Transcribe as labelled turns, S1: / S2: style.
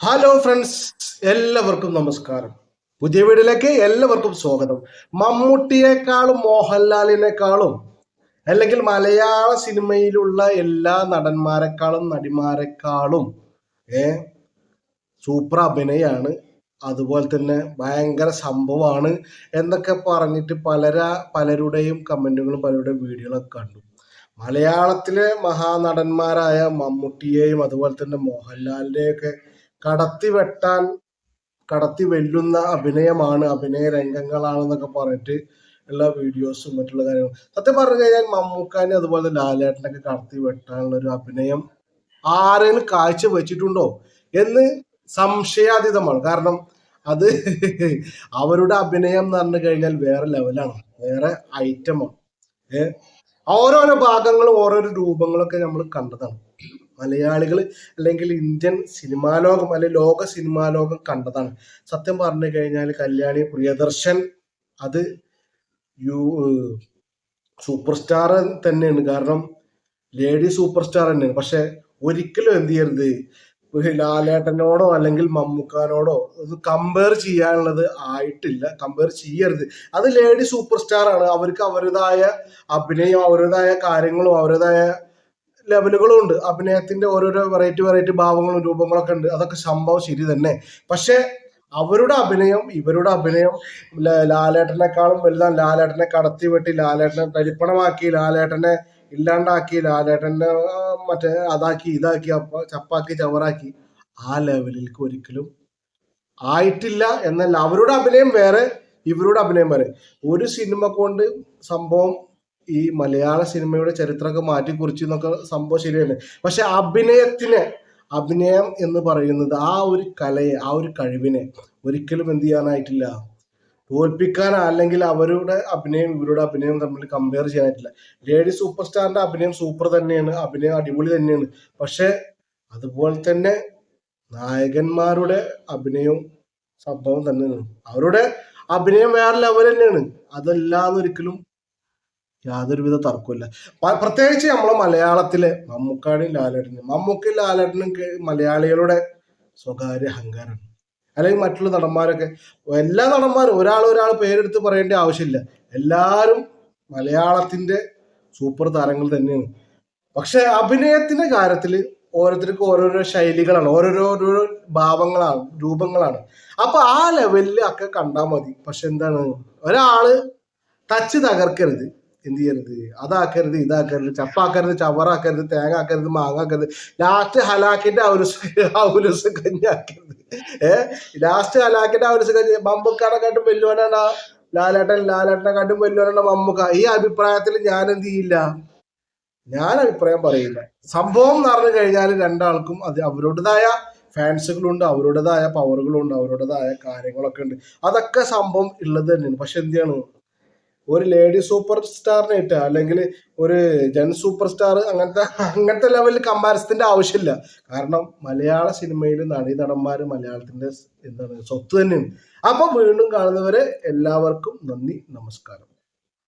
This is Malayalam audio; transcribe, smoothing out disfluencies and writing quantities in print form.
S1: ഹലോ ഫ്രണ്ട്സ്, എല്ലാവർക്കും നമസ്കാരം. പുതിയ വീഡിയോയിലേക്ക് എല്ലാവർക്കും സ്വാഗതം. മമ്മൂട്ടിയെക്കാളും മോഹൻലാലിനേക്കാളും അല്ലെങ്കിൽ മലയാള സിനിമയിലുള്ള എല്ലാ നടന്മാരെക്കാളും നടിമാരെക്കാളും സൂപ്പർ അഭിനയാണ്. അതുപോലെ തന്നെ ഭയങ്കര സംഭവമാണ് എന്നൊക്കെ പറഞ്ഞിട്ട് പലരുടെയും കമന്റുകളും പലരുടെയും വീഡിയോകളൊക്കെ കണ്ടു. മലയാളത്തിലെ മഹാനടന്മാരായ മമ്മൂട്ടിയെയും അതുപോലെ തന്നെ മോഹൻലാലിനെയൊക്കെ കടത്തി വെല്ലുന്ന അഭിനയമാണ്, അഭിനയ രംഗങ്ങളാണെന്നൊക്കെ പറഞ്ഞിട്ട് ഉള്ള വീഡിയോസും മറ്റുള്ള കാര്യങ്ങളും. സത്യം പറഞ്ഞു കഴിഞ്ഞാൽ മമ്മൂക്കാനെ അതുപോലെ ലാലേട്ടനൊക്കെ കടത്തി വെട്ടാനുള്ള ഒരു അഭിനയം ആരെങ്കിലും കാഴ്ച വെച്ചിട്ടുണ്ടോ എന്ന് സംശയാതീതമാണ്. കാരണം അത് അവരുടെ അഭിനയം എന്ന് പറഞ്ഞു കഴിഞ്ഞാൽ വേറെ ലെവലാണ്, വേറെ ഐറ്റമാണ്. ഓരോരോ ഭാഗങ്ങളും ഓരോരോ രൂപങ്ങളൊക്കെ നമ്മൾ കണ്ടതാണ്. മലയാളികൾ അല്ലെങ്കിൽ ഇന്ത്യൻ സിനിമാ ലോകം അല്ലെങ്കിൽ ലോക സിനിമാ ലോകം കണ്ടതാണ്. സത്യം പറഞ്ഞു കഴിഞ്ഞാൽ കല്യാണി പ്രിയദർശൻ അത് സൂപ്പർ സ്റ്റാർ തന്നെയാണ്. കാരണം ലേഡി സൂപ്പർ സ്റ്റാർ തന്നെയാണ്. പക്ഷെ ഒരിക്കലും എന്ത് ചെയ്യരുത്, ലാലേട്ടനോടോ അല്ലെങ്കിൽ മമ്മൂക്കാനോടോ ഇത് കമ്പയർ ചെയ്യാനുള്ളത് ആയിട്ടില്ല. കമ്പയർ ചെയ്യരുത്. അത് ലേഡി സൂപ്പർ സ്റ്റാർ ആണ്. അവർക്ക് അവരുടേതായ അഭിനയം, അവരുടേതായ കാര്യങ്ങളും അവരുടേതായ ലെവലുകളും ഉണ്ട്. അഭിനയത്തിന്റെ ഓരോരോ വെറൈറ്റി ഭാവങ്ങളും രൂപങ്ങളൊക്കെ ഉണ്ട്. അതൊക്കെ സംഭവം ശരി തന്നെ. പക്ഷെ അവരുടെ അഭിനയം ഇവരുടെ അഭിനയം ലാലേട്ടനെക്കാളും വലുതാണ്. ലാലേട്ടനെ കടത്തി വെട്ടി, ലാലേട്ടനെ തരിപ്പണമാക്കി, ലാലേട്ടനെ ഇല്ലാണ്ടാക്കി, ലാലേട്ടനെ മറ്റേ അതാക്കി ഇതാക്കി ചപ്പാക്കി ചവറാക്കി ആ ലെവലിലേക്ക് ഒരിക്കലും ആയിട്ടില്ല എന്നല്ല. അവരുടെ അഭിനയം വേറെ, ഇവരുടെ അഭിനയം വേറെ. ഒരു സിനിമ കൊണ്ട് സംഭവം ഈ മലയാള സിനിമയുടെ ചരിത്രമൊക്കെ മാറ്റി കുറിച്ചു എന്നൊക്കെ സംഭവം ശരിയല്ലേ. പക്ഷെ അഭിനയം എന്ന് പറയുന്നത് ആ ഒരു കലയെ, ആ ഒരു കഴിവിനെ ഒരിക്കലും എന്ത് ചെയ്യാനായിട്ടില്ല, തോൽപ്പിക്കാൻ അല്ലെങ്കിൽ അവരുടെ അഭിനയം ഇവരുടെ അഭിനയം തമ്മിൽ കമ്പയർ ചെയ്യാനായിട്ടില്ല. ലേഡി സൂപ്പർ സ്റ്റാറിന്റെ അഭിനയം സൂപ്പർ തന്നെയാണ്, അഭിനയം അടിപൊളി തന്നെയാണ്. പക്ഷെ അതുപോലെ തന്നെ നായകന്മാരുടെ അഭിനയവും സംഭവം തന്നെയാണ്. അവരുടെ അഭിനയം വേറെ ലെവൽ തന്നെയാണ്. അതല്ലാന്നൊരിക്കലും യാതൊരുവിധ തർക്കമില്ല. പ്രത്യേകിച്ച് നമ്മളെ മലയാളത്തിലെ മമ്മൂക്കാടിയും ലാലേട്ടനും മലയാളികളുടെ സ്വകാര്യ അഹങ്കാരമാണ്. അല്ലെങ്കിൽ മറ്റുള്ള നടന്മാരൊക്കെ, എല്ലാ നടന്മാരും ഒരാൾ പേരെടുത്ത് പറയേണ്ട ആവശ്യമില്ല. എല്ലാവരും മലയാളത്തിന്റെ സൂപ്പർ താരങ്ങൾ തന്നെയാണ്. പക്ഷെ അഭിനയത്തിന്റെ കാര്യത്തിൽ ഓരോരുത്തർക്കും ഓരോരോ ശൈലികളാണ്, ഓരോരോ ഭാവങ്ങളാണ്, രൂപങ്ങളാണ്. അപ്പൊ ആ ലെവലിൽ ഒക്കെ കണ്ടാൽ മതി. പക്ഷെ എന്താണ്, ഒരാള് ടച്ച് തകർക്കരുത്, എന്ത് ചെയ്യരുത്, അതാക്കരുത്, ഇതാക്കരുത്, ചപ്പാക്കരുത്, ചവറാക്കരുത്, തേങ്ങാക്കരുത്, മാങ്ങാക്കരുത്, ലാസ്റ്റ് ഹലാക്കിന്റെ ഔലുസ് കഞ്ഞാക്കരുത്. ലാസ്റ്റ് ഹലാക്കിന്റെ ഔലുസ് കഞ്ഞി. മമ്മൂക്കാനെക്കാട്ടും വെല്ലുവനാണ് ലാലേട്ടനെക്കാട്ടും വെല്ലുവനാണ് മമ്മൂക്ക. ഈ അഭിപ്രായത്തിൽ ഞാൻ എന്ത് ചെയ്യില്ല, ഞാൻ അഭിപ്രായം പറയില്ല. സംഭവം എന്ന് പറഞ്ഞു കഴിഞ്ഞാൽ രണ്ടാൾക്കും അത് അവരുടേതായ ഫാൻസുകളുണ്ട്, അവരുടേതായ പവറുകളുണ്ട്, അവരുടേതായ കാര്യങ്ങളൊക്കെ ഉണ്ട്. അതൊക്കെ സംഭവം ഉള്ളത് തന്നെയാണ്. പക്ഷെ എന്താണ്, ഒരു ലേഡി സൂപ്പർ സ്റ്റാറിനെ ഇട്ട അല്ലെങ്കിൽ ഒരു ജെൻ സൂപ്പർ സ്റ്റാർ അങ്ങനത്തെ ലെവലിൽ കമ്പാരിസത്തിന്റെ ആവശ്യമില്ല. കാരണം മലയാള സിനിമയിൽ നടന്മാര് മലയാളത്തിന്റെ എന്താണ് സ്വത്ത് തന്നെയാണ്. അപ്പൊ വീണ്ടും കാണുന്നവരെ എല്ലാവർക്കും നന്ദി, നമസ്കാരം.